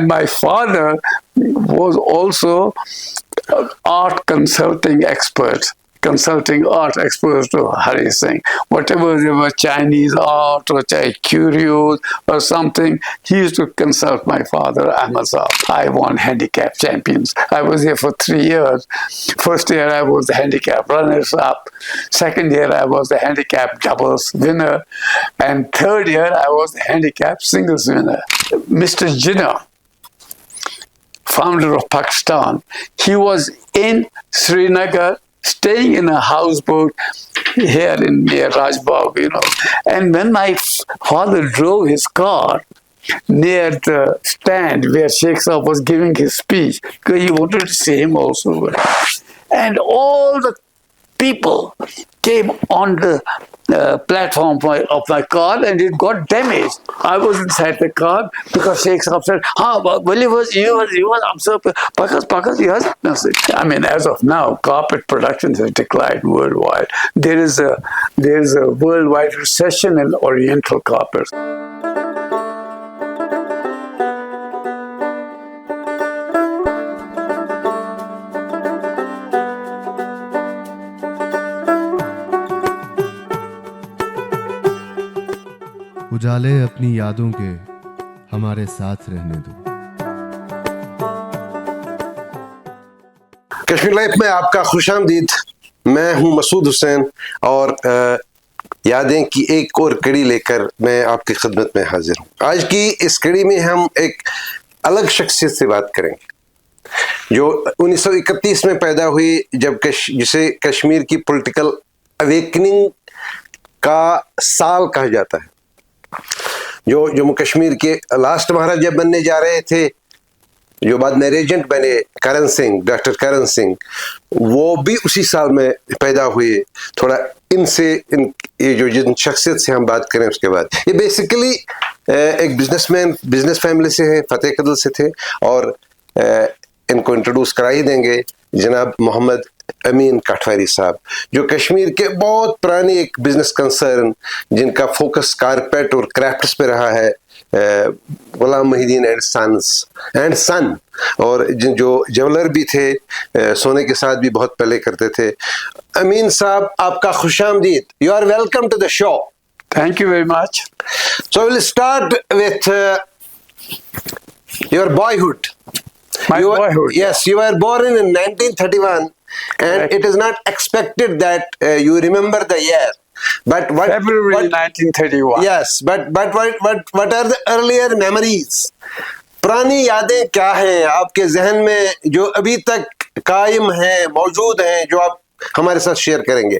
And my father was also art consulting expert, consulting art experts to Hari Singh. Whatever there was Chinese art or curios or something, he used to consult my father, Ahmad Saab. I won handicap champions. I was there for 3 years. First year I was the handicap runners-up. Second year I was the handicap doubles winner. And third year I was the handicap singles winner. Mr. Jinnah, founder of Pakistan, he was in Srinagar, staying in a houseboat here near Rajbagh, And when my father drove his car near the stand where Sheikh Saab was giving his speech, because he wanted to see him also. And all the people came on the platform of my car, and it got damaged. I was inside the car because Sheikh Saab said, he was observed. Pakas, yes. I mean, as of now, carpet production has declined worldwide. There is a worldwide recession in Oriental carpets. اجالے اپنی یادوں کے ہمارے ساتھ رہنے دو. Kashmir life میں آپ کا خوش آمدید. میں ہوں مسعود حسین اور یادیں کی ایک اور کڑی لے کر میں آپ کی خدمت میں حاضر ہوں. آج کی اس کڑی میں ہم ایک الگ شخصیت سے بات کریں گے جو 1931 میں پیدا ہوئی، جسے کشمیر کی پولیٹیکل اویکننگ کا سال کہا جاتا ہے. جو جموں کشمیر کے لاسٹ مہاراجہ بننے جا رہے تھے، جو بعد میں ریجنٹ بنے، کرن سنگھ، ڈاکٹر کرن سنگھ، وہ بھی اسی سال میں پیدا ہوئے. تھوڑا جن شخصیت سے ہم بات کریں اس کے بعد، یہ بیسیکلی ایک بزنس فیملی سے ہیں، فتح قدل سے تھے. اور ان کو انٹروڈیوس کرا ہی دیں گے، جناب محمد امین کاٹھواری صاحب، جو کشمیر کے بہت پرانی ایک بزنس کنسرن جن کا فوکس کارپیٹ اور کرافٹس پہ رہا ہے، غلام محی الدین اینڈ سن، اور جو جیولر بھی تھے، سونے کے ساتھ بھی بہت پہلے کرتے تھے. امین صاحب، آپ کا خوش آمدید. You are welcome to the show. Thank you very much. So we'll start with your boyhood. Boyhood. Yes, you were born in 1931, and Correct. it is not expected that you remember the year. But February 1931. Yes, but what are the earlier memories? پرانی یادیں کیا ہیں آپ کے ذہن میں جو ابھی تک قائم ہیں، موجود ہیں، جو آپ ہمارے ساتھ شیئر کریں گے؟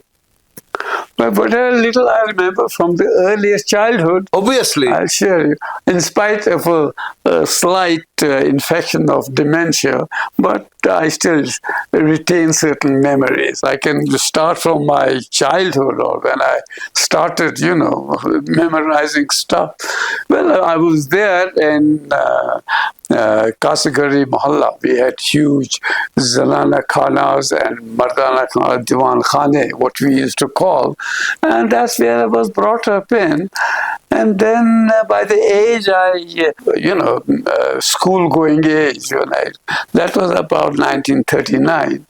But whatever little I remember from the earliest childhood, Obviously. I'll share you. In spite of a slight infection of dementia, but I still retain certain memories. I can start from my childhood or when I started, memorizing stuff. Well, I was there in Kasigari Mohalla. We had huge Zanana Khanas and Mardana Khana, Diwan Khane, what we used to call. And that's where I was brought up in. And then by the age school-going age, that was about 1939.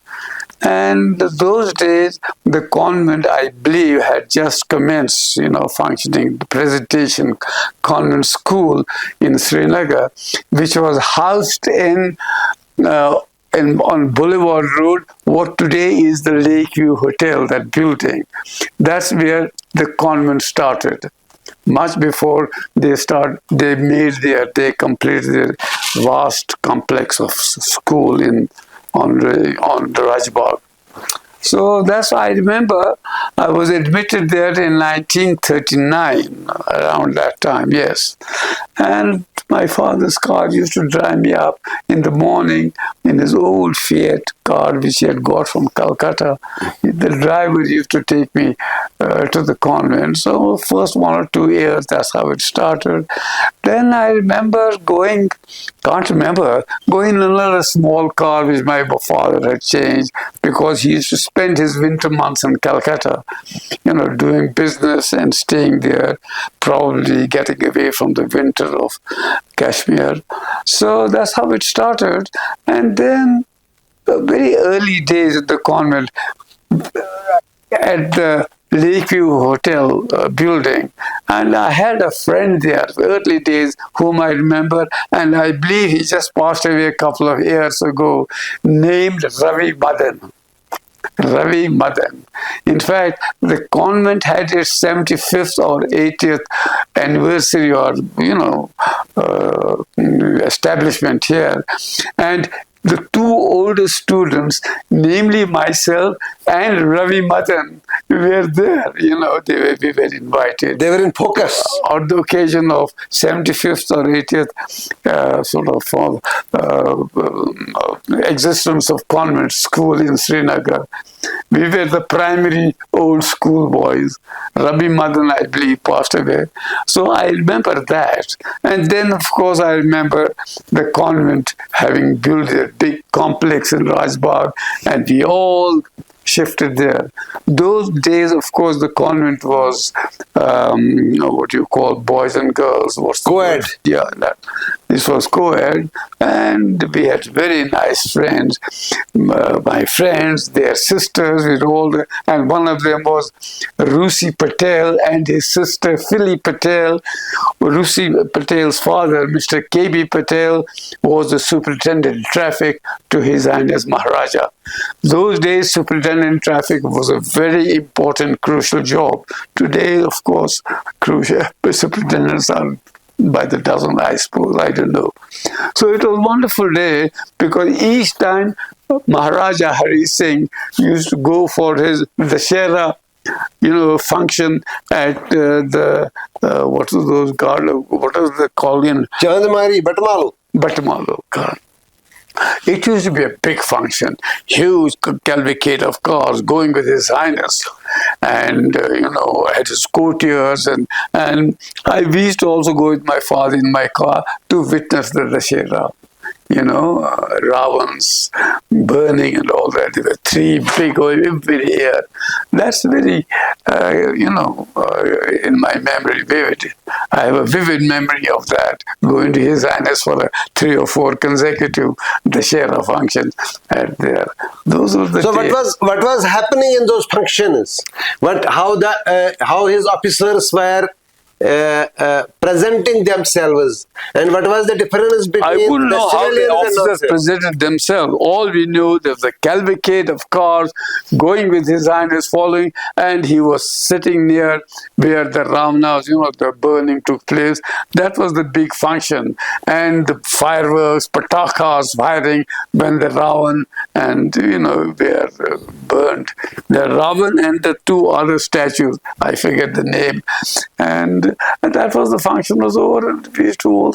And those days, the convent, I believe, had just commenced, functioning. The Presentation Convent School in Srinagar, which was housed on Boulevard Road, what today is the Lakeview Hotel, that building. That's where the convent started. Much before they completed their vast complex of school on the Rajbagh. So that's why I remember I was admitted there in 1939, around that time, yes. And my father's car used to drive me up in the morning in his old Fiat car, which he had got from Calcutta. The driver used to take me to the convent. So first 1 or 2 years, that's how it started. Then I remember going in another small car which my father had changed, because he used to spend his winter months in Calcutta, doing business and staying there, probably getting away from the winter of Kashmir. So that's how it started. And then very early days at the convent, at the Lakeview Hotel building, and I had a friend there, early days, whom I remember, and I believe he just passed away a couple of years ago, named Ravi Madan. Ravi Madan. In fact, the convent had its 75th or 80th anniversary or, establishment here. And the 2 oldest students, namely myself and Ravi Madan, were there. We were invited. They were in focus. On the occasion of 75th or 80th existence of convent school in Srinagar. We were the primary old school boys. Ravi Madan, I believe, passed away. So I remember that. And then, of course, I remember the convent having built a big complex in Rajbagh, and we all shifted there. Those days, of course, the convent was what you call boys and girls. Co-ed. Yeah, this was co-ed, and we had very nice friends. My friends, their sisters, we were all there, and one of them was Rusi Patel and his sister Philly Patel. Rusi Patel's father, Mr. K.B. Patel, was the superintendent traffic to His Highness Maharaja. Those days, superintendent traffic was a very important, crucial job. Today, of course, superintendents are by the dozen, I suppose, I don't know. So it was a wonderful day, because each time Maharaja Hari Singh used to go for his Dashera, function at what was those what was the colony? Chandamari, Batamalu. It used to be a big function, huge cavalcade of cars going with His Highness, and at his courtiers, and we used to also go with my father in my car to witness the Dashera. Ravans burning and all that. There were 3 big every year. That's very, in my memory, vivid. I have a vivid memory of that, going to His Highness for 3 or 4 consecutive Dashera functions at there. Those were the days. What was happening in those functions? How his officers were presenting themselves, and what was the difference between I wouldn't know how the officers non-civilians? presented themselves. All we knew, there was a cavalcade of cars going with His Highness following, and he was sitting near where the Ravanas, the burning took place. That was the big function, and the fireworks, patakas firing when the Ravan and were burned. The Ravan and the 2 other statues, I forget the name, and that was the function was over, and we used to all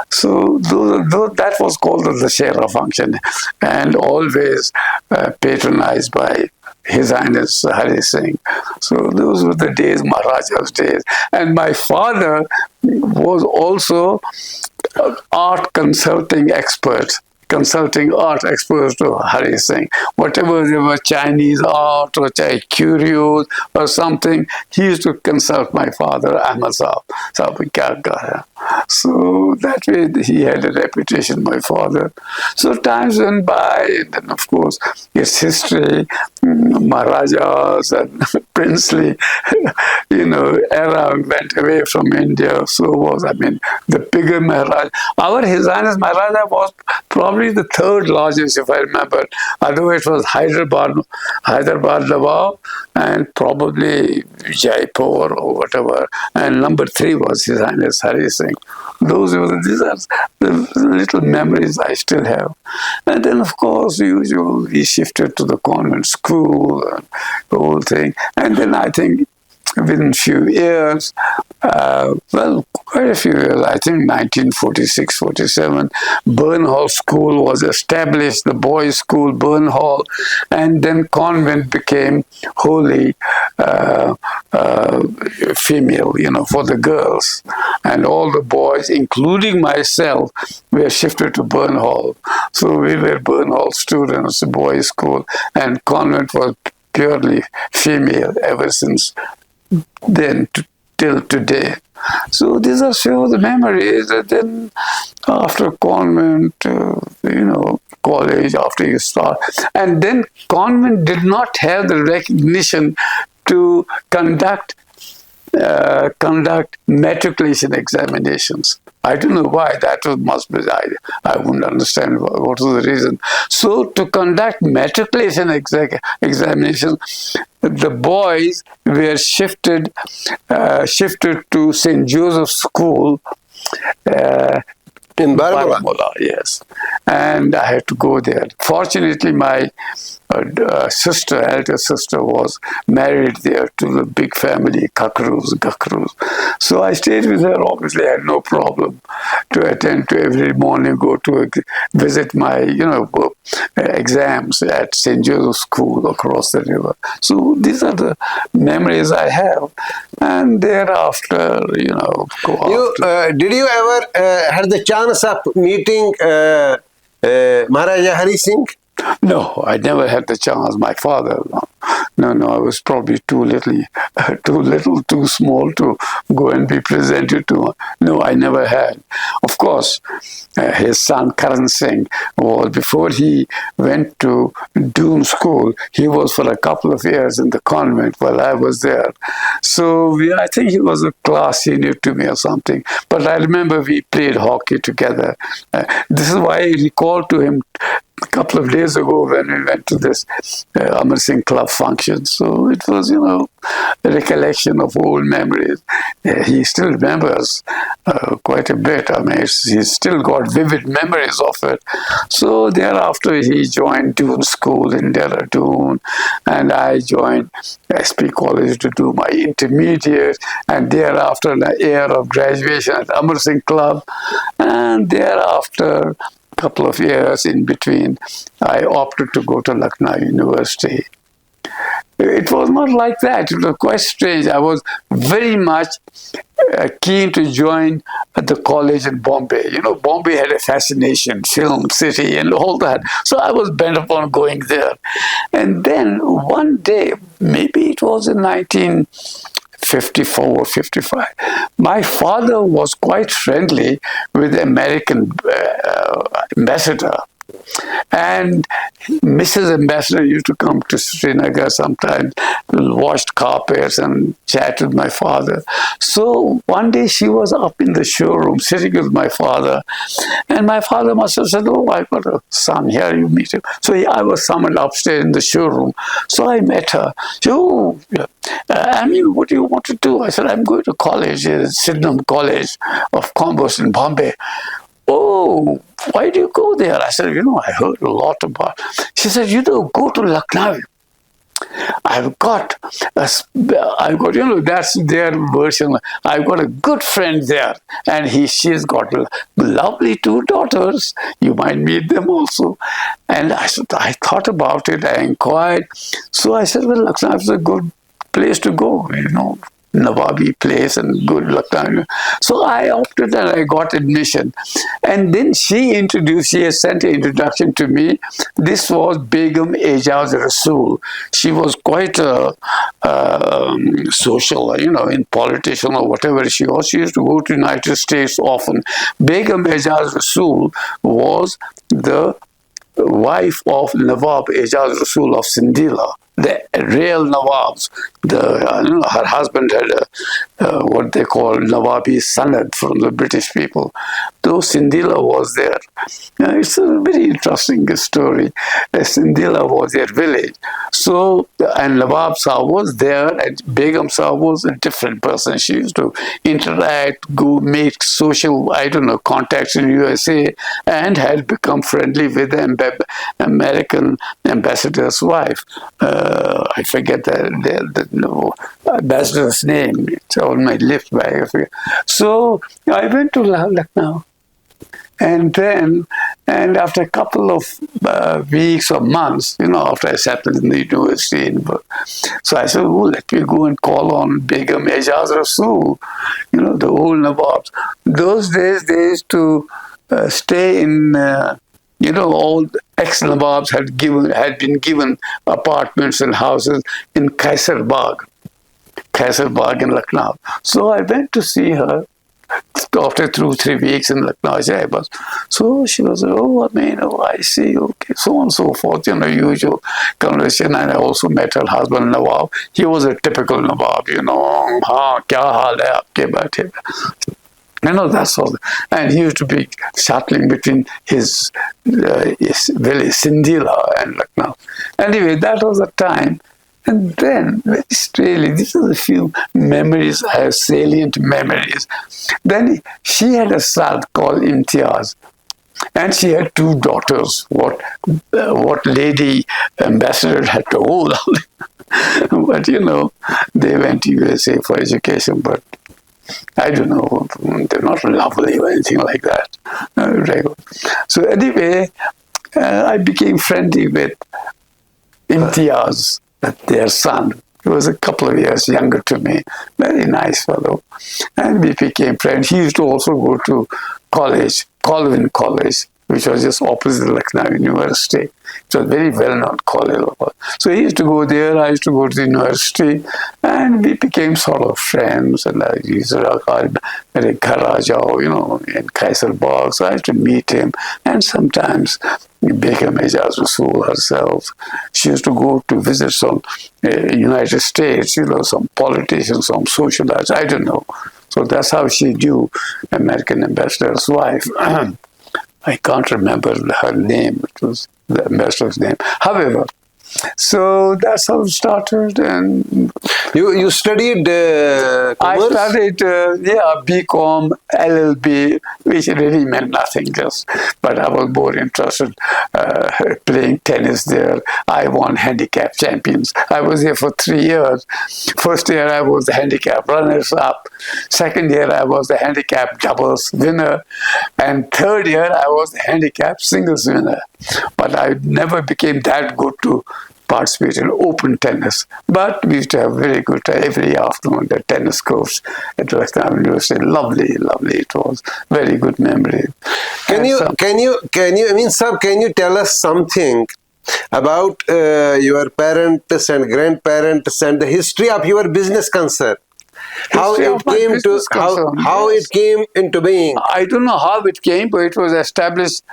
so that was called the Dashera function, and always patronized by His Highness Hari Singh. So those were the days, Maharaja's days. And my father was also an art consulting expert. Consulting art exposed to Hari Singh. Whatever there was Chinese art or curios or something, he used to consult my father, Ahmad Saab. So that way he had a reputation, my father. So times went by, and then of course his history, Maharajas and princely, era went away from India. So was, the bigger Maharaj. Our His Highness Maharaja was probably the 3rd largest, if I remember. Otherwise, it was Hyderabad Nawab, and probably Jaipur or whatever. And number 3 was His Highness Hari Singh. These are the little memories I still have. And then, of course, usually we shifted to the convent school and the whole thing. And then I think within few years, quite a few years, I think 1946, 47, Burnhall School was established, the boys' school, Burnhall, and then convent became wholly female, for the girls. And all the boys, including myself, were shifted to Burnhall. So we were Burnhall students, boys' school, and convent was purely female ever since then till today. So these are few of the memories. And then after convent, college, after you start. And then convent did not have the recognition to conduct matriculation examinations. I don't know why. That must be, I wouldn't understand what was the reason. So to conduct matriculation examinations, the boys were shifted to St. Joseph's School in Baramulla. Baramulla, yes. And I had to go there. Fortunately, my elder sister was married there to the big family, Gakrus. So I stayed with her. Obviously, I had no problem to attend to every morning, go to visit my, exams at St. Joseph's School across the river. So these are the memories I have. And thereafter, go after. Did you ever had the chance of meeting Maharaja Hari Singh? No, I never had the chance. My father, no, I was probably too small to go and be presented to. No, I never had. Of course, his son Karan Singh was, before he went to Doon School, he was for a couple of years in the convent while I was there. So I think he was a class senior to me or something. But I remember we played hockey together. This is why I recall to him a couple of days ago when we went to this Amar Singh Club function. So it was, a recollection of old memories. He still remembers quite a bit. I mean, he's still got vivid memories of it. So thereafter, he joined Doon School in Dehradun, and I joined SP College to do my intermediate, and thereafter, the year of graduation at Amar Singh Club, and thereafter, couple of years in between, I opted to go to Lucknow University. It was not like that. It was quite strange. I was very much keen to join the college in Bombay. Bombay had a fascination, film city and all that. So I was bent upon going there. And then one day, maybe it was in 1954 or 55. My father was quite friendly with the American ambassador. And Mrs. Ambassador used to come to Srinagar sometimes, washed carpets and chat with my father. So one day she was up in the showroom sitting with my father, and my father must have said, "Oh, I've got a son here, you meet him." So I was summoned upstairs in the showroom. So I met her. She said, "Oh, what do you want to do?" I said, "I'm going to college, Sydenham College of Commerce in Bombay." "Oh, why do you go there?" I said, "I heard a lot about." She said, "Go to Lucknow. I've got, that's their version. I've got a good friend there, and she's got lovely 2 daughters. You might meet them also." And I said, I thought about it. I inquired. So I said, "Well, Lucknow is a good place to go, Nawabi place and good Lucknow." So I opted and I got admission. And then she has sent an introduction to me. This was Begum Ejaz Rasool. She was quite social, in politician or whatever she was. She used to go to the United States often. Begum Ejaz Rasool was the wife of Nawab Ejaz Rasool of Sindhila, the real Nawabs. Her husband had what they call Nawabi Sanad from the British people. Though Sindhila was there. It's a very interesting story. Sindhila was their village. So, and Nawab Sahib was there, and Begum Sahib was a different person. She used to interact, go make social, contacts in USA, and had become friendly with the American ambassador's wife, I forget the ambassador's name. It's on my list. I forget. So I went to Lucknow. And after a couple of weeks or months, after I settled in the university, so I said, let me go and call on Begum Ejaz Rasool, the old Nawabs. Those days, they used to stay in, all ex-Nawabs had been given apartments and houses in Kaisar Bagh in Lucknow. So I went to see her. After 2-3 weeks in Lucknow, so she was, I see, okay, so on and so forth, usual conversation. And I also met her husband, Nawab. He was a typical Nawab, kya haal hai aapke baithe? That's all. And he used to be shuttling between his village, Sindhila and Lucknow. Anyway, that was the time. And then, very strangely, these are the few memories I have, salient memories. Then she had a son called Imtiaz, and she had 2 daughters. What lady ambassador had told. But they went to USA for education, but I don't know, they're not lovely or anything like that. So anyway, I became friendly with Imtiaz, their son. He was a couple of years younger to me. Very nice fellow. And we became friends. He used to also go to college, Colvin College, which was just opposite Lucknow University. It was very well-known college. So he used to go there, I used to go to the university, and we became sort of friends. And I used to call him in Kaisar Bagh. So I used to meet him. And sometimes Begum Ejaz Rasool herself, she used to go to visit some United States, some politicians, some socialites, I don't know. So that's how she knew American ambassador's wife. I can't remember her name. It was the ambassador's name. However, so that's how it started. And you studied commerce? I studied, BCom, LLB, which really meant nothing just. But I was more interested playing tennis there. I won handicap champions. I was there for 3 years. First year I was the handicap runners-up. Second year I was the handicap doubles winner. And third year I was the handicap singles winner. But I never became that good to participate in open tennis. But we used to have very good time every afternoon, the tennis courts at Lucknow University. Lovely, lovely it was. Very good memory. Can you tell us something about your parents and grandparents and the history of your business concern? How it came into being? I don't know how it came, but it was established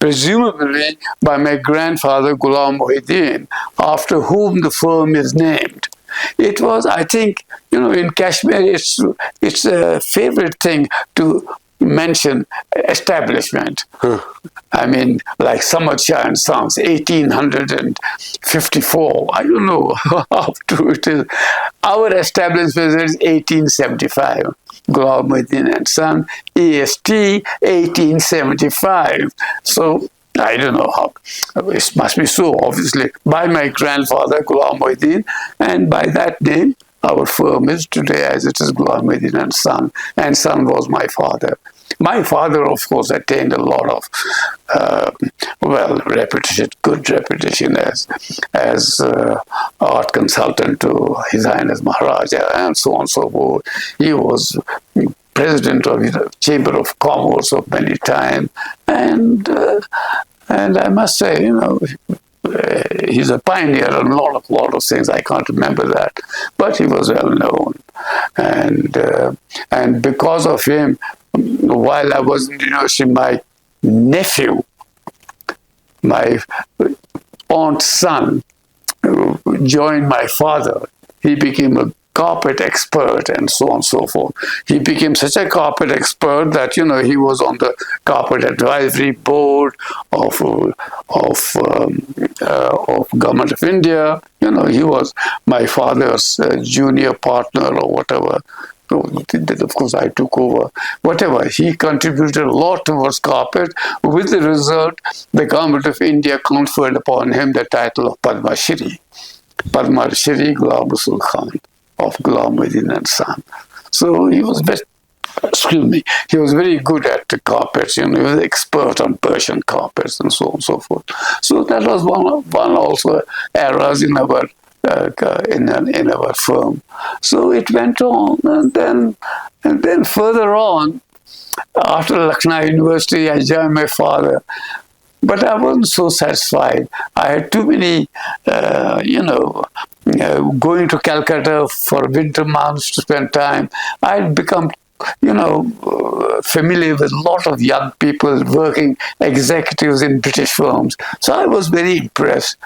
presumably by my grandfather Ghulam Muhyiddin, after whom the firm is named. It was, I think, in Kashmir, it's a favorite thing to mention establishment. I mean, like Samad Shah and Sons, 1854. I don't know how true it is. Our establishment is 1875. Ghulam Muhyiddin and Son, EST, 1875. So, I don't know how. It must be so, obviously, by my grandfather, Ghulam Muhyiddin, and by that name, our firm is today as it is Ghulam Muhyiddin and Son was my father. My father, of course, attained a lot of, good reputation as art consultant to His Highness Maharaja and so on and so forth. He was president of the Chamber of Commerce of many times, and I must say, he's a pioneer in a lot of things. I can't remember that, but he was well known, and because of him, while I was in the university, my nephew, my aunt's son, joined my father. He became a carpet expert and so on and so forth. He became such a carpet expert that, he was on the carpet advisory board of Government of India. He was my father's junior partner or whatever. Of course, I took over. Whatever, he contributed a lot towards carpet. With the result, the Government of India conferred upon him the title of Padma Shri. Padma Shri Ghulam Rasul Khan of Ghulam and Son. So he was he was very good at the carpets, he was expert on Persian carpets and so on and so forth. So that was one also eras in our in our firm. So it went on, and then further on, after Lucknow University, I joined my father. But I wasn't so satisfied. I had too many, going to Calcutta for winter months to spend time. I had become, familiar with a lot of young people working executives in British firms. So I was very impressed.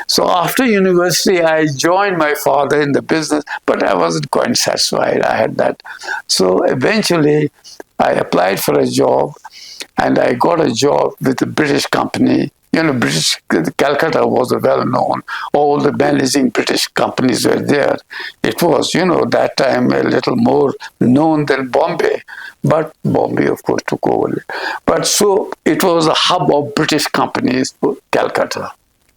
So after university, I joined my father in the business, but I wasn't quite satisfied. I had that. So eventually, I applied for a job, and I got a job with a British company. Calcutta was well-known. All the managing British companies were there. It was, that time a little more known than Bombay. But Bombay, of course, took over. But so it was a hub of British companies, Calcutta,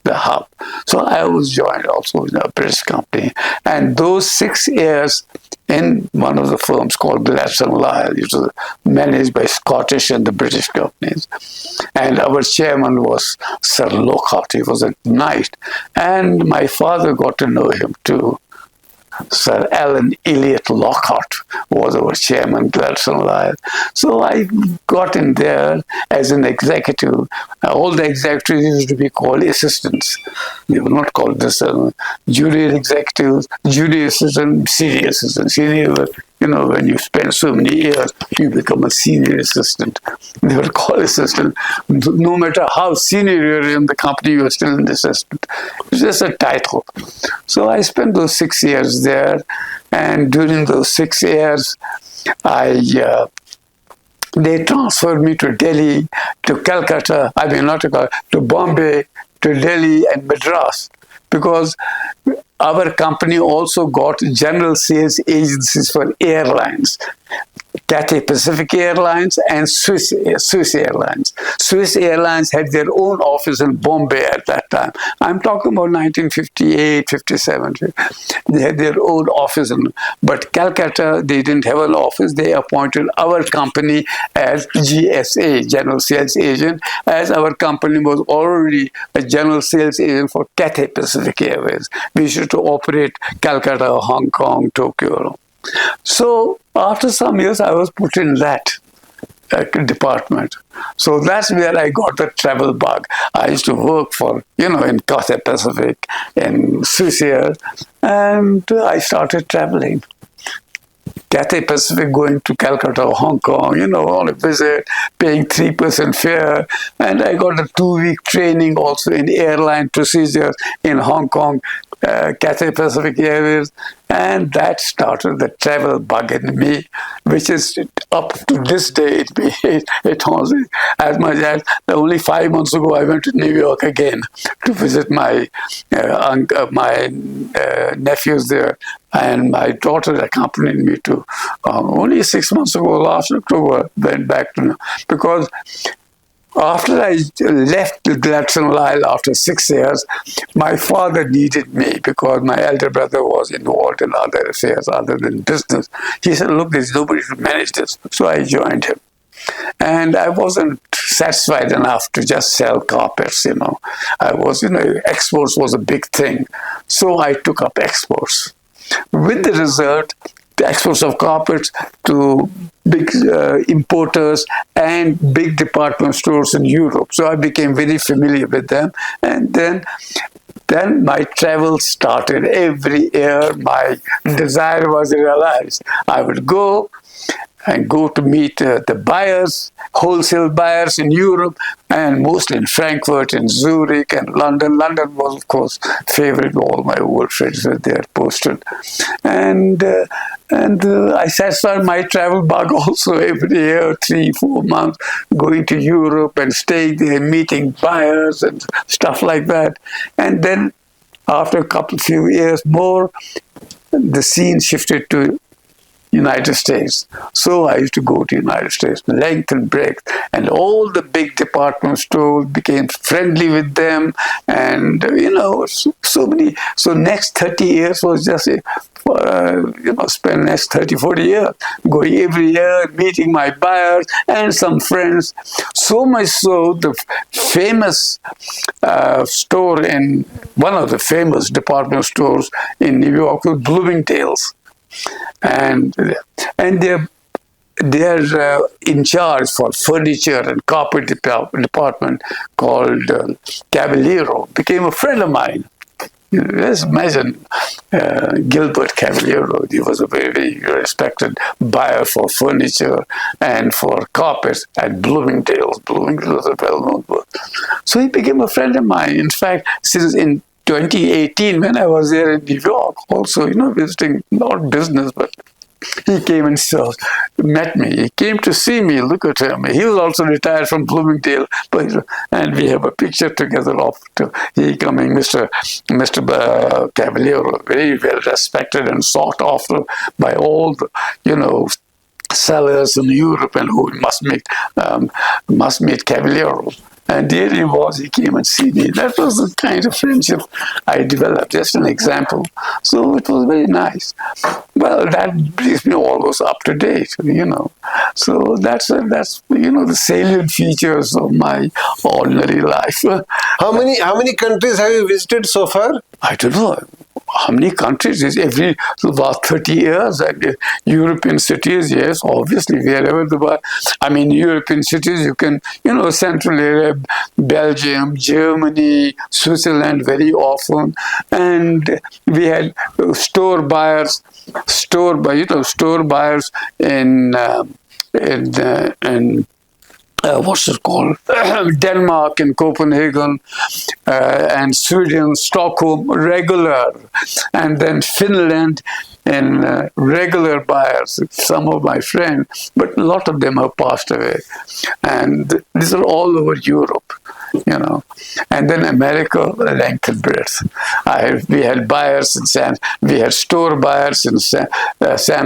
the hub. So I was joined also in a British company. And those 6 years in one of the firms called Gladstone Lyle, it was managed by Scottish and the British companies. And our chairman was Sir Lockhart. He was a knight. And my father got to know him too. Sir Alan Elliot Lockhart was our chairman, Gladstone Lyle. So I got in there as an executive. All the executives used to be called assistants. They were not called this junior executives, junior assistant, senior assistant. Senior, when you spend so many years, you become a senior assistant. They were called assistant. No matter how senior you are in the company, you are still an assistant. It's just a title. So I spent those 6 years there, and during those 6 years, they transferred me to Delhi, to Calcutta, not to Calcutta, to Bombay, to Delhi and Madras, because our company also got general sales agencies for airlines. Cathay Pacific Airlines and Swiss Airlines. Swiss Airlines had their own office in Bombay at that time. I'm talking about 1958, 57. They had their own office. But Calcutta, they didn't have an office. They appointed our company as GSA, General Sales Agent, as our company was already a general sales agent for Cathay Pacific Airways. We used to operate Calcutta, Hong Kong, Tokyo. So after some years, I was put in that department. So that's where I got the travel bug. I used to work for, in Cathay Pacific, in Swiss Air, and I started traveling. Cathay Pacific, going to Calcutta or Hong Kong, on a visit, paying 3% fare. And I got a 2-week training also in airline procedures in Hong Kong, Cathay Pacific Airways. And that started the travel bug in me, which is up to this day, it haunts me. As much as only 5 months ago, I went to New York again to visit my nephews there. And my daughter accompanied me to, only 6 months ago, last October, went back to, because after I left Gladstone Lyle after 6 years, my father needed me because my elder brother was involved in other affairs other than business. He said, look, there's nobody to manage this. So I joined him. And I wasn't satisfied enough to just sell carpets, I was, exports was a big thing. So I took up exports. With the result, the exports of carpets to big importers and big department stores in Europe. So I became very familiar with them. And then my travel started. Every year, my desire was realized. I would go to meet the buyers, wholesale buyers in Europe, and mostly in Frankfurt, in Zurich, and London. London was, of course, favorite. All my old friends were there posted. And I satisfied my travel bug also every year, 3-4 months, going to Europe and staying there, meeting buyers and stuff like that. And then after few years more, the scene shifted to United States. So I used to go to United States, length and breadth, and all the big department stores, became friendly with them, and so many. So next 30 years was just spend next 30, 40 years going every year, meeting my buyers and some friends. So much so, the famous store in one of the famous department stores in New York was Bloomingdale's, and they're in charge for furniture and carpet department called Cavaliero. Became a friend of mine. Just imagine Gilbert Cavaliero. He was a very respected buyer for furniture and for carpets at Bloomingdale's. Bloomingdale's was a well-known word. So he became a friend of mine. In fact, since in 2018, when I was there in New York, also, visiting, not business, but he came and met me. He came to see me, look at him. He was also retired from Bloomingdale, and we have a picture together of he coming, Mr. Cavaliero, very well respected and sought after by all the, sellers in Europe, and who must meet Cavaliero. And there he was, he came and see me. That was the kind of friendship I developed, just an example. So it was very nice. Well, that brings me almost up to date, So that's the salient features of my ordinary life. How many countries have you visited so far? I don't know. How many countries is about 30 years? European cities, yes, obviously, wherever European cities, you can, Central Europe, Belgium, Germany, Switzerland very often. And we had store buyers in what's it called? Denmark and Copenhagen and Sweden, Stockholm, regular. And then Finland and regular buyers, some of my friends, but a lot of them have passed away. And these are all over Europe, And then America, length and breadth. We had buyers we had store buyers in San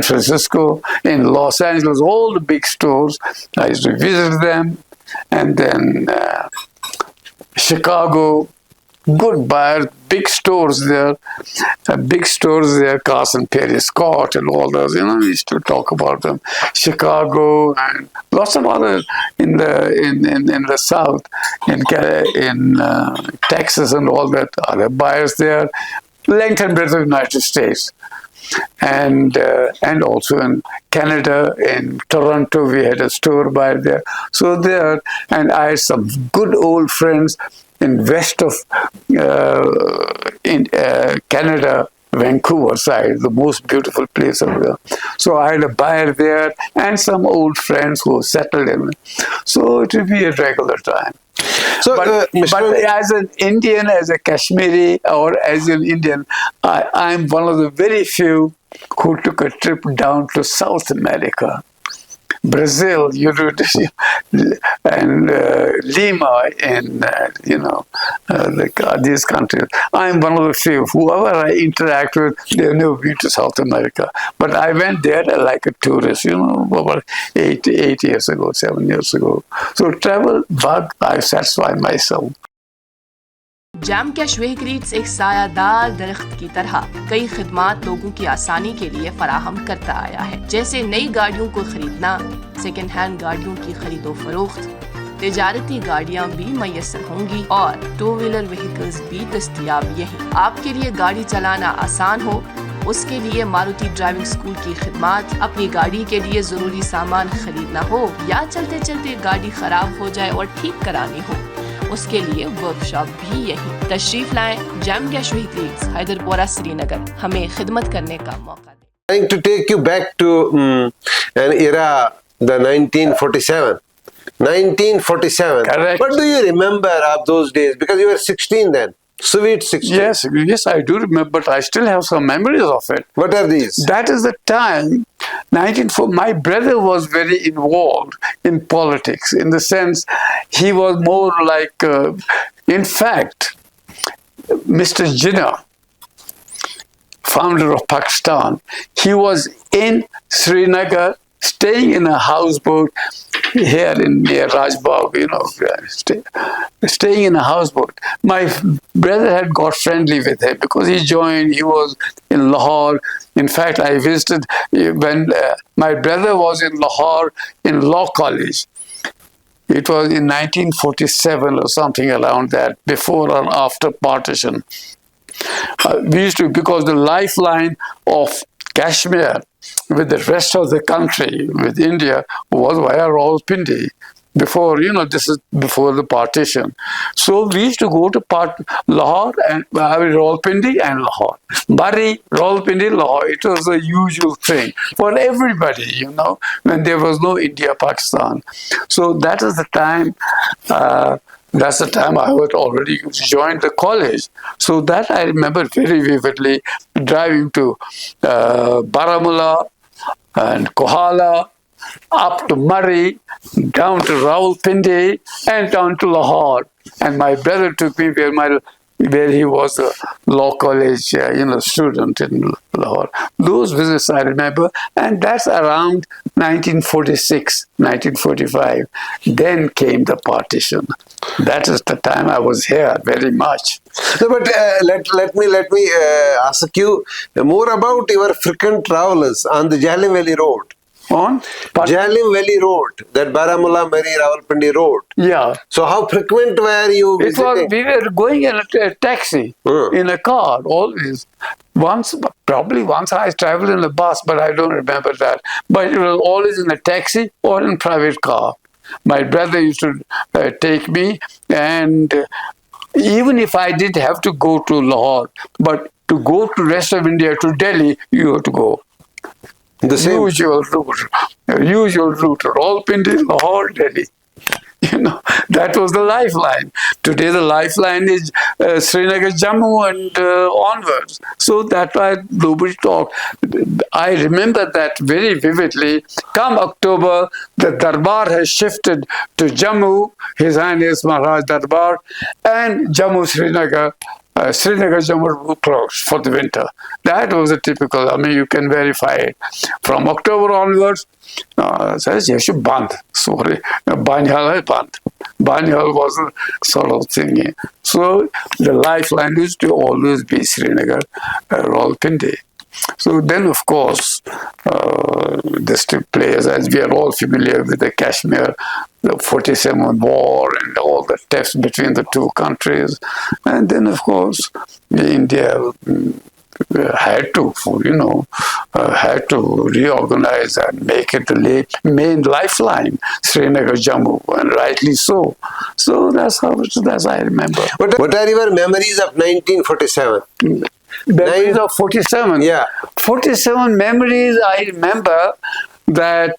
Francisco, in Los Angeles, all the big stores. I used to visit them. And then Chicago, good buyers, big stores there, Carson Perry Scott and all those, we used to talk about them. Chicago and lots of other in the South, in Texas and all that, other buyers there, length and breadth of the United States. And also in Canada, in Toronto, we had a store buyer there. So there, and I had some good old friends in west of Canada, Vancouver side, the most beautiful place over there. So I had a buyer there and some old friends who settled in. So it would be a regular time. So, but as an Indian, as a Kashmiri, or as an Indian, I'm one of the very few who took a trip down to South America. Brazil, and Lima, and these countries. I'm one of the few. Whoever I interact with, they've never been to South America. But I went there like a tourist, about 8 years ago, 7 years ago. So travel, but I satisfy myself. Jam cash vehicles एक सायादार दरख्त की तरह कई खिदमात लोगों की आसानी के लिए फराहम करता आया है, जैसे नई गाड़ियों को खरीदना, सेकेंड हैंड गाड़ियों की खरीदो फरोख्त, तिजारती गाड़ियां भी मैसर होंगी और टू व्हीलर व्हीकल्स भी दस्तयाब यहीं। आपके लिए गाड़ी चलाना आसान हो, उसके लिए मारुति ड्राइविंग स्कूल की खिदमात, अपनी गाड़ी के लिए जरूरी सामान खरीदना हो या चलते चलते गाड़ी खराब हो जाए और ठीक करानी हो, उसके लिए वर्कशॉप भी यहीं। तशरीफ लाएं jam cash vehicles, Haiderpura, Srinagar, हमें खिदमत करने का मौका दें। Trying to take you back to an era, the 1947. 1947. Correct. What do you remember of those days? Because you were 16 then. Sweet 16. Yes, I do remember, but I still have some memories of it. What are these? That is the time, 1904. My brother was very involved in politics, in the sense he was more like, in fact, Mr. Jinnah, founder of Pakistan, he was in Srinagar, staying in a houseboat here near Rajbagh, staying in a houseboat. My brother had got friendly with him because he was in Lahore. In fact, I visited when my brother was in Lahore in Law College. It was in 1947 or something around that, before or after partition. We used to, because the lifeline of Kashmir with the rest of the country, with India, was via Rawalpindi. Before, this is before the partition. So we used to go to Lahore and Rawalpindi and Lahore. Bari, Rawalpindi, Lahore. It was a usual thing for everybody, when there was no India-Pakistan. So that is the time. That's the time I had already joined the college. So that I remember very vividly, driving to Baramulla and Kohala, up to Murray, down to Rawalpindi, and down to Lahore. And my brother took me where he was a law college, student in Lahore. Those visits I remember, and that's around 1946, 1945. Then came the partition. That is the time I was here very much. No, but let me ask you more about your frequent travels on the Jhelum Valley Road. On Jhelum Valley Road, that Baramulla, Murray, Rawalpindi Road. Yeah. So how frequent were you visiting? We were going in a taxi, in a car, always. Probably once I traveled in a bus, but I don't remember that. But it was always in a taxi or in private car. My brother used to take me, and even if I did have to go to Lahore, but to go to rest of India, to Delhi, you have to go. The same usual route, Rawalpindi, Lahore, Delhi. That was the lifeline. Today the lifeline is Srinagar, Jammu and onwards. So that's why nobody talked. I remember that very vividly. Come October, the Darbar has shifted to Jammu, His Highness Maharaj Darbar, and Jammu, Srinagar. Srinagar, Jammu were closed for the winter. That was a typical, you can verify it. From October onwards, says Yeshu Band. Sorry, Banyal hai Band. Banyal was a sort of thing. So the lifeline used to always be Srinagar, Rawalpindi. So then, of course, this took place, as we are all familiar with the Kashmir, the 47 war and all the tests between the two countries. And then, of course, India had to reorganize and make it the main lifeline, Srinagar, Jammu, and rightly so. So that's I remember. What are your memories of 1947? Memories of 47? Yeah. 47 memories, I remember that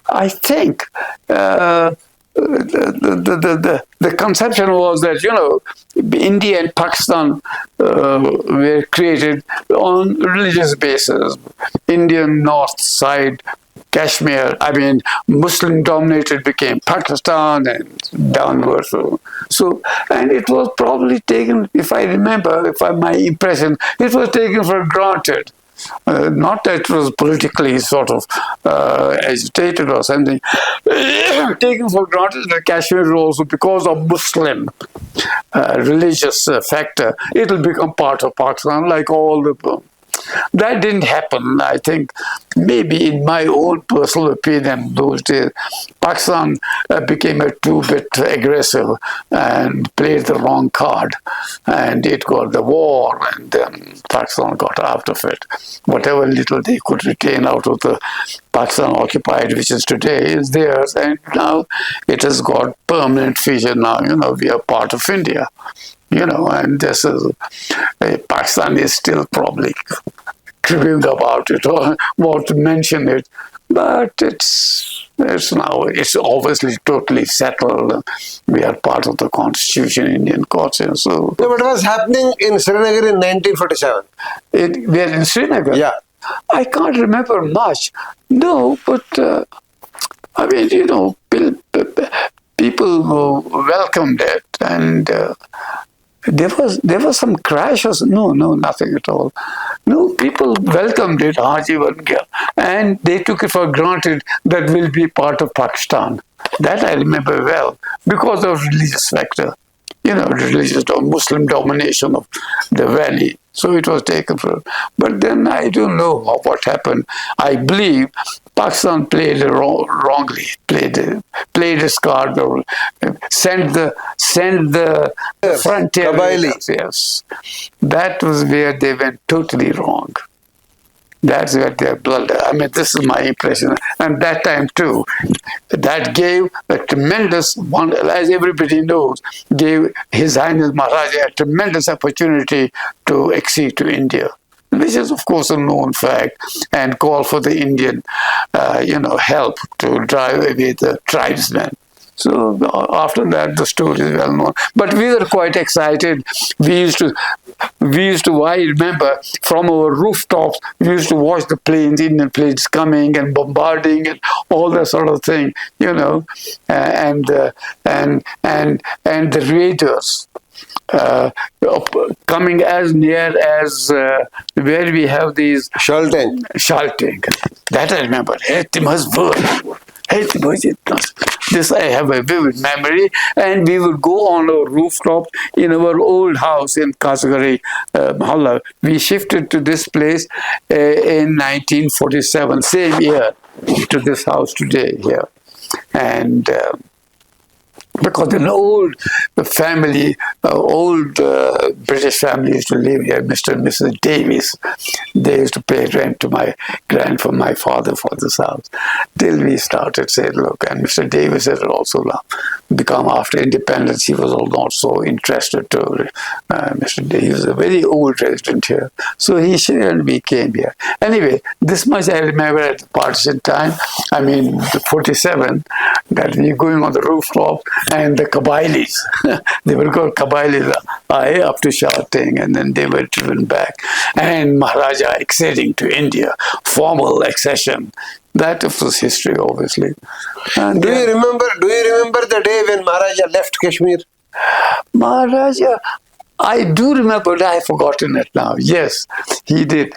I think the conception was that, India and Pakistan were created on religious basis. Indian north side, Kashmir, Muslim dominated became Pakistan and downwards. So, and it was probably taken, if I remember, my impression, it was taken for granted. Not that it was politically sort of agitated or something. Taken for granted that Kashmir also, because of Muslim religious factor, it will become part of Pakistan like all the... That didn't happen. I think maybe in my own personal opinion, those days, Pakistan became a too-bit aggressive and played the wrong card. And it got the war, and then Pakistan got out of it. Whatever little they could retain out of the Pakistan occupied, which is today, is theirs. And now it has got permanent feature now. We are part of India. And this is, Pakistan is still probably cribbing about it or want to mention it, but it's obviously totally settled. We are part of the constitution, Indian constitution. So, what was happening in Srinagar in 1947? We're in Srinagar? Yeah. I can't remember much. No, but people welcomed it, and There was some crashes. No, nothing at all. No, people welcomed it, Hajivan Gya, and they took it for granted that will be part of Pakistan. That I remember well because of religious factor. Religious or Muslim domination of the valley. So it was taken for. But then I don't know what happened. I believe Pakistan played it wrongly. Played its card or sent the frontier. Kabaili. Yes, that was where they went totally wrong. That's where their blood. I mean, this is my impression. And that time too, that gave a tremendous one, as everybody knows, gave His Highness Maharaja a tremendous opportunity to accede to India, which is of course a known fact, and call for the Indian, help to drive away the tribesmen. So after that, the story is well known. But we were quite excited. We used to, I remember, from our rooftops, we used to watch the planes, Indian planes coming and bombarding and all that sort of thing, and the raiders. Coming as near as where we have these Shalteng. That I remember. This I have a vivid memory, and we would go on our rooftop in our old house in Kasagari Mahalla. We shifted to this place in 1947, same year to this house today here, and. Because an old family, British family used to live here, Mr. and Mrs. Davis. They used to pay rent to my my father for this house. Till we started saying, look, and Mr. Davis had also become, after independence, he was not so interested to Mr. Davis. He was a very old resident here. So he and we came here. Anyway, this much I remember at the partition time, the 47, that we were going on the rooftop, and the Kabailis, they were called Kabailis, up to Shalteng, and then they were driven back. And Maharaja acceding to India, formal accession. That was history, obviously. And Do you remember the day when Maharaja left Kashmir? Maharaja, I do remember, but I have forgotten it now. Yes, he did.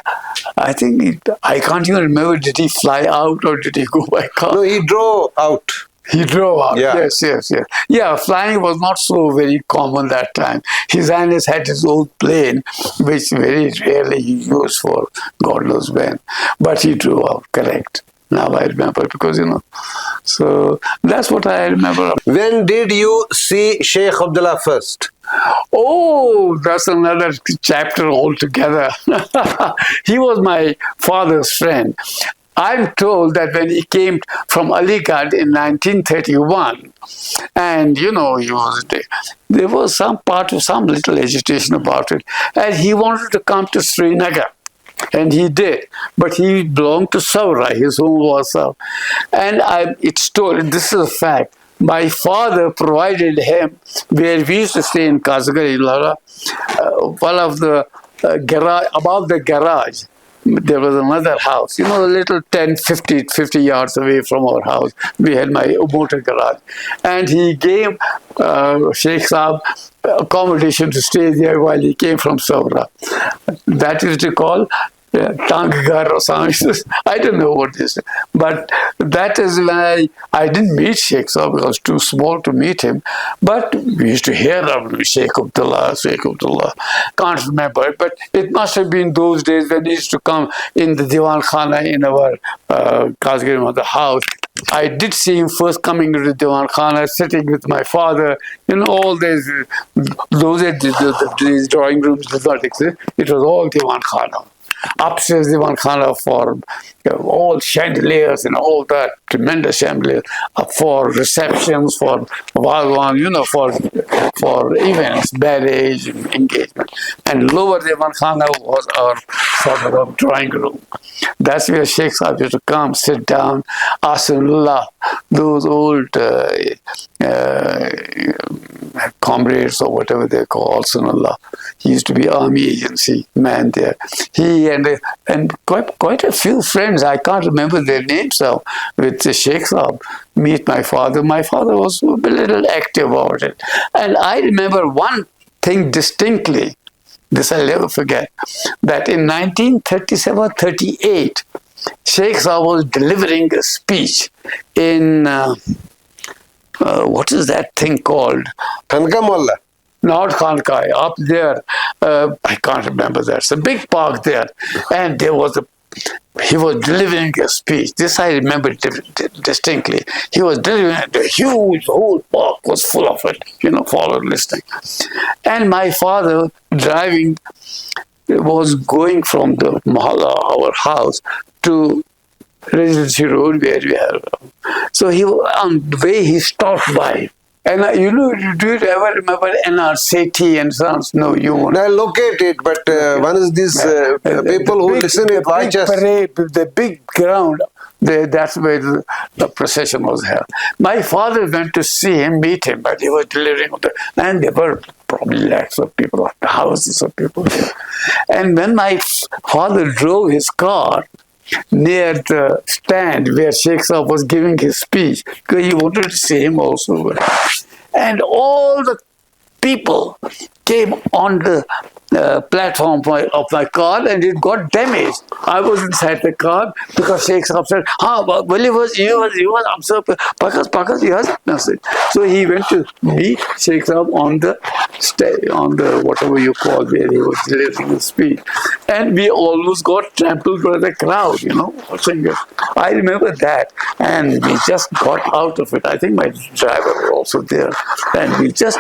I think, I can't even remember, did he fly out or did he go by car? No, he drove out. He drove out. Yeah. Yes. Yeah, flying was not so very common that time. His Highness had his own plane, which very rarely he used for God knows when. But he drove out, correct. Now I remember, because, so that's what I remember. When did you see Sheikh Abdullah first? Oh, that's another chapter altogether. He was my father's friend. I'm told that when he came from Aligarh in 1931, and there was some little agitation about it, and he wanted to come to Srinagar, and he did, but he belonged to Saura, his home was Saura, and it's told, this is a fact, my father provided him, where we used to stay in Kasagari, Lara, one of the garage, above the garage, there was another house, a little 50 yards away from our house. We had my motor garage. And he gave Sheikh Saab accommodation to stay there while he came from Saura. That is to call Tanggar or something. I don't know what this is. But that is when I didn't meet Sheikh Saab because I was too small to meet him. But we used to hear of Sheikh Abdullah. Can't remember it, but it must have been those days when he used to come in the Diwan Khana in our Kasgari the house. I did see him first coming to the Diwan Khana, sitting with my father. All those these drawing rooms did not exist. It was all Diwan Khana. Upstairs Diwan Khana for all chandeliers and all that, tremendous chandeliers for receptions, for Wagwan, for events, marriage, engagement. And lower Diwan Khana was our sort of drawing room. That's where Sheikh Saab used to come, sit down, Asanullah, those old comrades or whatever they call Asanullah. He used to be army agency man there. He and quite a few friends, I can't remember their names now, with the Sheikh Saab, meet my father. My father was a little active about it. And I remember one think distinctly, this I'll never forget, that in 1937-38, Sheikh Saab was delivering a speech in, what is that thing called? Khanka Mohalla. Not Khankai, up there. I can't remember that. It's a big park there. And he was delivering a speech. This I remember distinctly. He was delivering a huge, whole park was full of it, followed listening. And my father driving was going from the Mohalla, our house, to Residency Road where we are. So on the way he stopped by. And do you ever remember NR Sethi and sons? No, you won't. I locate it, but one is these people who listen and watch us. The big ground, that's where the procession was held. My father went to see him, meet him, but he was delivering, and there were probably lakhs of people, thousands of people there. And when my father drove his car near the stand where Sheikh Saab was giving his speech, because he wanted to see him also. And all the people came on the platform of my car, and it got damaged. I was inside the car because Sheikh Saab said, he was Pakas, yes. So he went to meet Sheikh Saab on the whatever you call where he was delivering his speech. And we almost got trampled by the crowd, watching it. I remember that. And we just got out of it. I think my driver was also there. And we just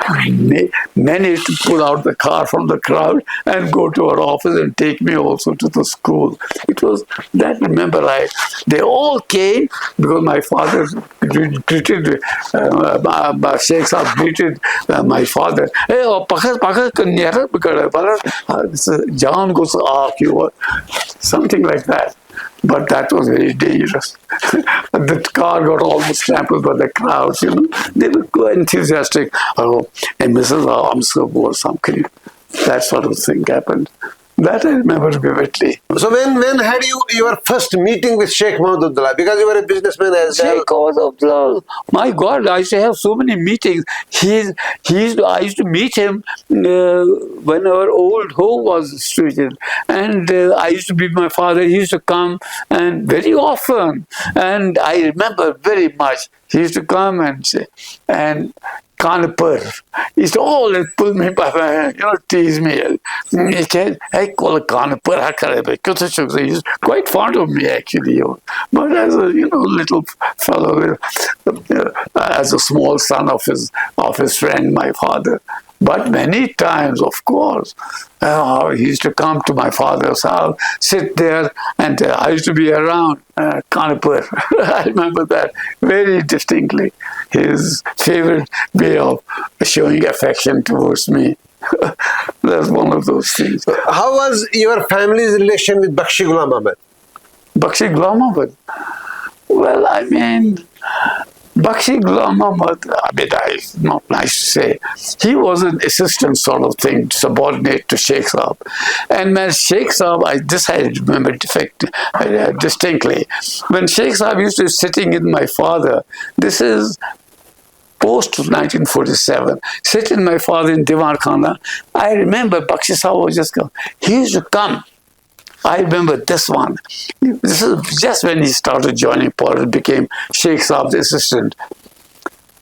managed to pull out the car from the crowd and go to our office and take me also to the school. It was that, remember, they all came because my father greeted, Sheikh Saab greeted my father. Hey, Pakas, Jaan goes off, something like that. But that was very dangerous. The car got almost trampled by the crowds, They were quite enthusiastic. And Mrs. Amskab or something. That sort of thing happened. That I remember vividly. So when had you your first meeting with Sheikh Mahmud Abdullah? Because you were a businessman as well. Sheikh Mahmud Abdullah, my God, I used to have so many meetings. I used to meet him when our old home was situated. And I used to be with my father. He used to come and very often. And I remember very much. He used to come and say, and Kanpur. He used to always pull me by my hand, tease me. He said, hey, call it Kanpur. He was quite fond of me, actually. But as a little fellow, as a small son of his friend, my father. But many times, of course, he used to come to my father's house, sit there, and I used to be around Kanpur. I remember that very distinctly. His favorite way of showing affection towards me. That's one of those things. How was your family's relation with Bakshi Ghulam Ahmed? Bakshi Ghulam Ahmed? Well, I mean, Bakshi Ghulam Ahmed, it's not nice to say, he was an assistant sort of thing, subordinate to Sheikh Saab. And when Sheikh Saab, I remember distinctly, when Sheikh Saab used to be sitting with my father, this is post 1947, sitting with my father in Diwan Khana, I remember Bakshi Saab was just come. He used to come. I remember this one. This is just when he started joining politics, became Sheikh Saab's assistant.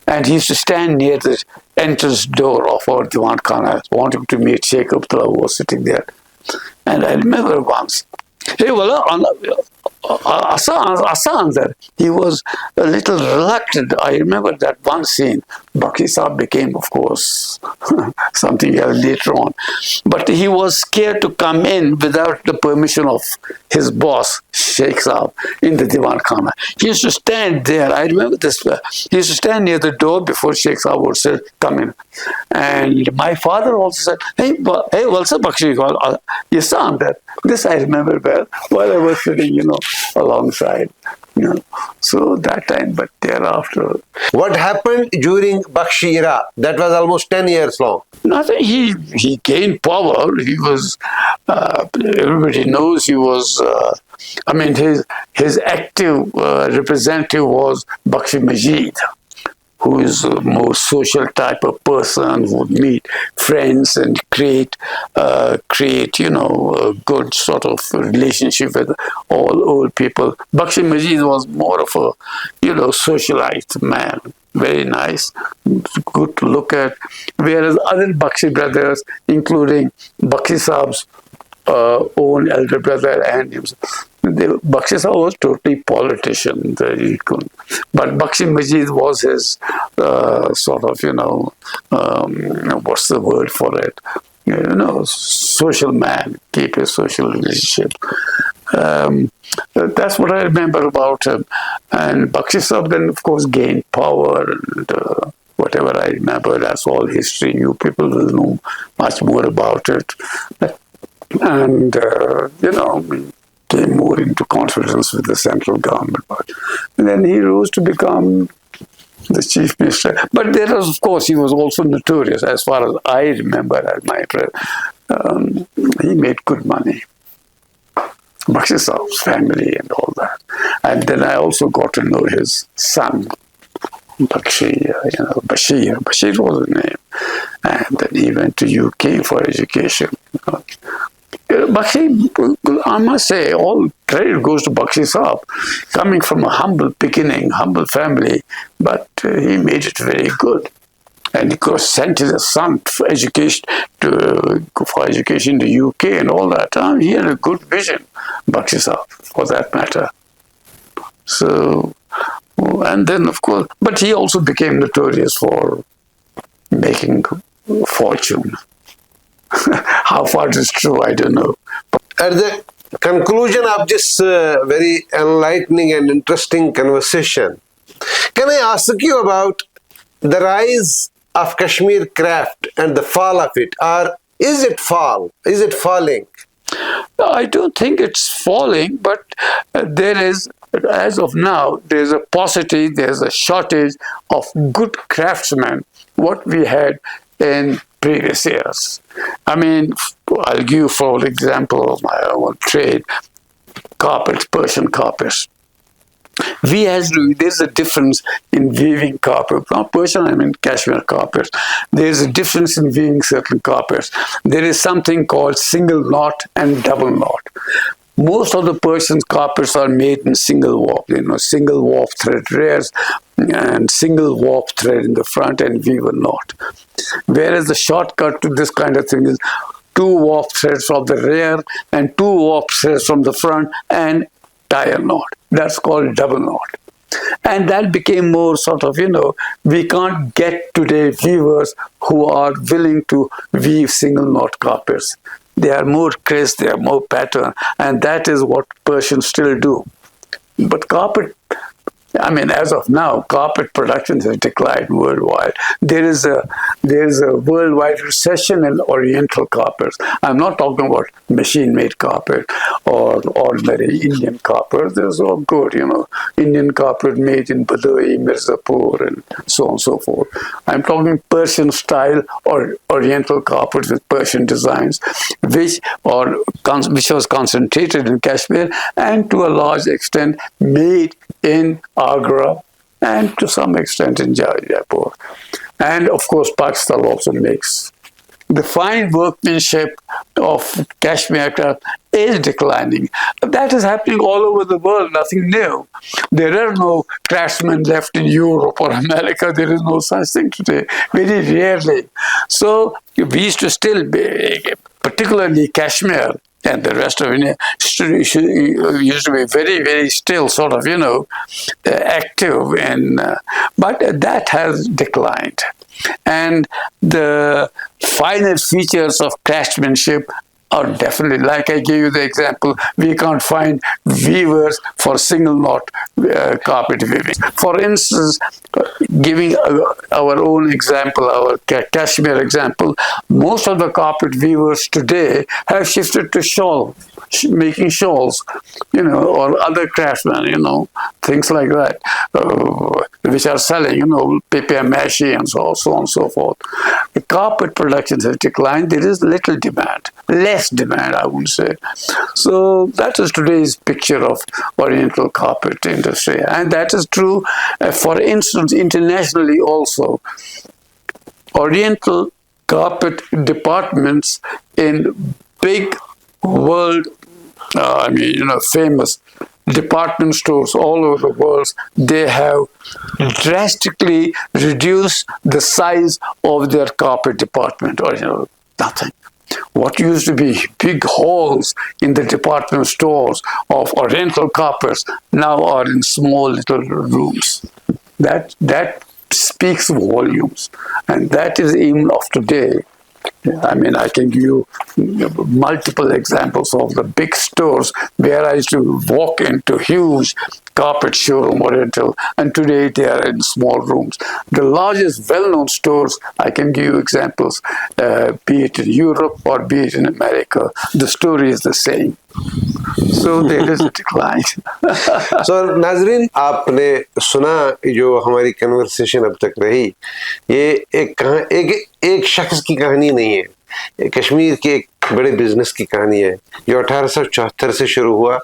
And he used to stand near the entrance door of our Diwan Khana, wanting to meet Sheikh Abdullah, who was sitting there. And I remember once, he was a little reluctant. I remember that one scene. Bakshi Saab became, of course, something else later on. But he was scared to come in without the permission of his boss, Sheikh Saab, in the Diwan Khana. He used to stand there. I remember this. He used to stand near the door before Sheikh Saab would say, come in. And my father also said, hey, what's up, Bakshi? Yes, sir. This I remember well while I was sitting, alongside. So that time, but thereafter. What happened during Bakshi era? That was almost 10 years long. Nothing. He gained power. He was, everybody knows he was, his active representative was Bakshi Majid, who is a more social type of person who would meet friends and create a good sort of relationship with all old people. Bakshi Majid was more of a socialite man, very nice, good to look at, whereas other Bakshi brothers, including Bakshi Saab's own elder brother and himself, Bakshi Saab was totally politician, but Bakshi Majid was his what's the word for it? Social man, keep a social relationship. That's what I remember about him. And Bakshi Saab then, of course, gained power and whatever I remember, that's all history. You people will know much more about it. And, came more into confidence with the central government. And then he rose to become the chief minister. But there was, of course, he was also notorious, as far as I remember, as my he made good money. Bakshi Saab's family and all that. And then I also got to know his son, Bakshi, Bashir. Bashir was his name. And then he went to UK for education. Bakshi, I must say, all credit goes to Bakshi Saab, coming from a humble beginning, humble family, but he made it very good. And he could sent his son for education to the UK and all that. He had a good vision, Bakshi Saab, for that matter. So, and then of course, but he also became notorious for making fortune. How far it is true, I don't know. At the conclusion of this very enlightening and interesting conversation, can I ask you about the rise of Kashmir craft and the fall of it? Or is it fall? Is it falling? No, I don't think it's falling, but there is, as of now, there's a paucity, there's a shortage of good craftsmen, what we had in previous years. I mean, I'll give you, for example, my own trade, carpets, Persian carpets. There's a difference in weaving carpet. Not Persian, I mean Kashmir carpets. There's a difference in weaving certain carpets. There is something called single knot and double knot. Most of the Persian carpets are made in single warp, single warp thread rears and single warp thread in the front and weave a knot. Whereas the shortcut to this kind of thing is 2 warp threads from the rear and 2 warp threads from the front and tie a knot. That's called double knot. And that became more sort of, we can't get today weavers who are willing to weave single knot carpets. They are more crisp, they are more pattern, and that is what Persians still do. But carpet, as of now, carpet production has declined worldwide. There is a worldwide recession in Oriental carpets. I'm not talking about machine-made carpet or ordinary Indian carpet. There's all good, Indian carpet made in Badawi, Mirzapur, and so on and so forth. I'm talking Persian style or Oriental carpets with Persian designs, which was concentrated in Kashmir and to a large extent made in Agra and to some extent in Jaipur. And of course, Pakistan also makes. The fine workmanship of Kashmir craft is declining. That is happening all over the world, nothing new. There are no craftsmen left in Europe or America. There is no such thing today, very rarely. So we used to still be, particularly Kashmir, and the rest of India used to be very, very still sort of, active. But that has declined. And the finer features of craftsmanship are definitely, like I gave you the example, we can't find weavers for single knot carpet weaving. For instance, giving our own example, our Kashmir example, most of the carpet weavers today have shifted to making shawls, or other craftsmen, things like that, which are selling, papier-mâché and so on and so forth. The carpet production has declined. There is little demand, less demand, I would say. So that is today's picture of Oriental carpet industry. And that is true, for instance, internationally also. Oriental carpet departments in big world, famous department stores all over the world. They have drastically reduced the size of their carpet department, or nothing. What used to be big halls in the department stores of rental carpets now are in small little rooms. That speaks volumes, and that is even of today. I can give you multiple examples of the big stores where I used to walk into huge carpet showroom or rental, and today they are in small rooms. The largest well-known stores, I can give you examples, be it in Europe or be it in America, the story is the same. So there is a decline. So नाजरीन, आपने सुना जो हमारी conversation अब तक रही, ये एक शख्स की कहानी नहीं है, कश्मीर के एक बड़े बिजनेस की कहानी है जो 1874 से शुरू हुआ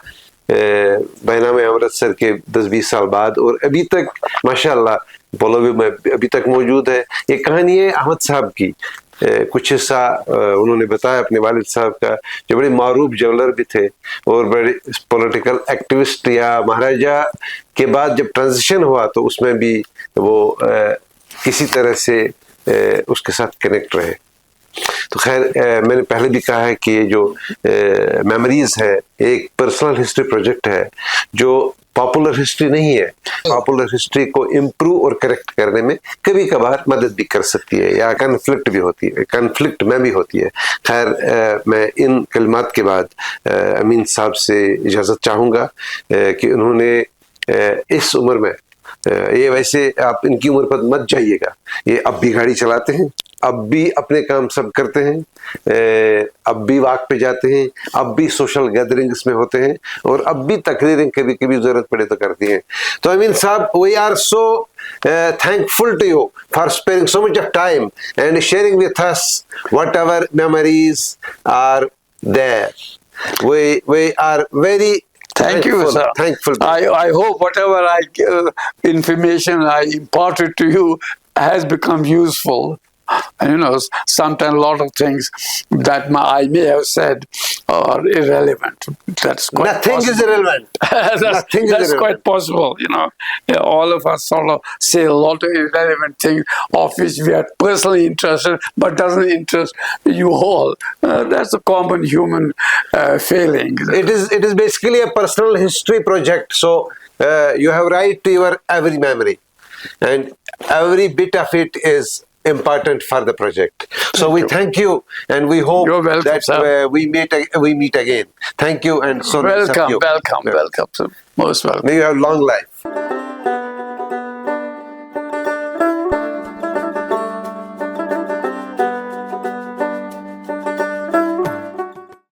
बैनामे अमृतसर के 10-20 साल बाद, और अभी तक माशाल्लाह पोलोवी में अभी तक मौजूद है। ये कहानी है अहमद साहब की। कुछ हिस्सा उन्होंने बताया अपने वालिद साहब का, जो बड़े मारूफ ज्वेलर भी थे और बड़े पॉलिटिकल एक्टिविस्ट, या महाराजा के बाद जब ट्रांजिशन हुआ तो उसमें भी वो किसी तरह से उसके साथ कनेक्ट रहे। तो खैर, मैंने पहले भी कहा है कि ये जो मेमोरीज है एक पर्सनल हिस्ट्री प्रोजेक्ट है जो पॉपुलर हिस्ट्री नहीं है। पॉपुलर हिस्ट्री को इम्प्रूव और करेक्ट करने में कभी कभार मदद भी कर सकती है, या कन्फ्लिक्ट भी होती है, कन्फ्लिक्ट में भी होती है। खैर, मैं इन कलमात के बाद अमीन साहब से इजाज़त चाहूँगा कि उन्होंने इस उम्र में, ये वैसे आप इनकी उम्र पर मत जाइएगा, ये अब भी गाड़ी चलाते हैं, अब भी अपने काम सब करते हैं, अब भी वॉक पे जाते हैं, अब भी सोशल गैदरिंग्स में होते हैं, और अब भी तकरीरें कभी कभी जरूरत पड़े तो करती हैं। तो Amin sahab, we are so thankful to you for sparing so much of time and sharing with us whatever memories are there. We are very Thank you, sir. Thankful. I hope whatever information I imparted to you has become useful. And sometimes a lot of things that I may have said are irrelevant. That's quite Nothing possible. is irrelevant. That's quite possible. All of us sort of say a lot of irrelevant things of which we are personally interested, but doesn't interest you all. That's a common human failing. It is basically a personal history project. So you have right to your every memory, and every bit of it is important for the project. So we thank you, and we hope that we meet again. Thank you, and so welcome, sir. Most welcome. May you have long life.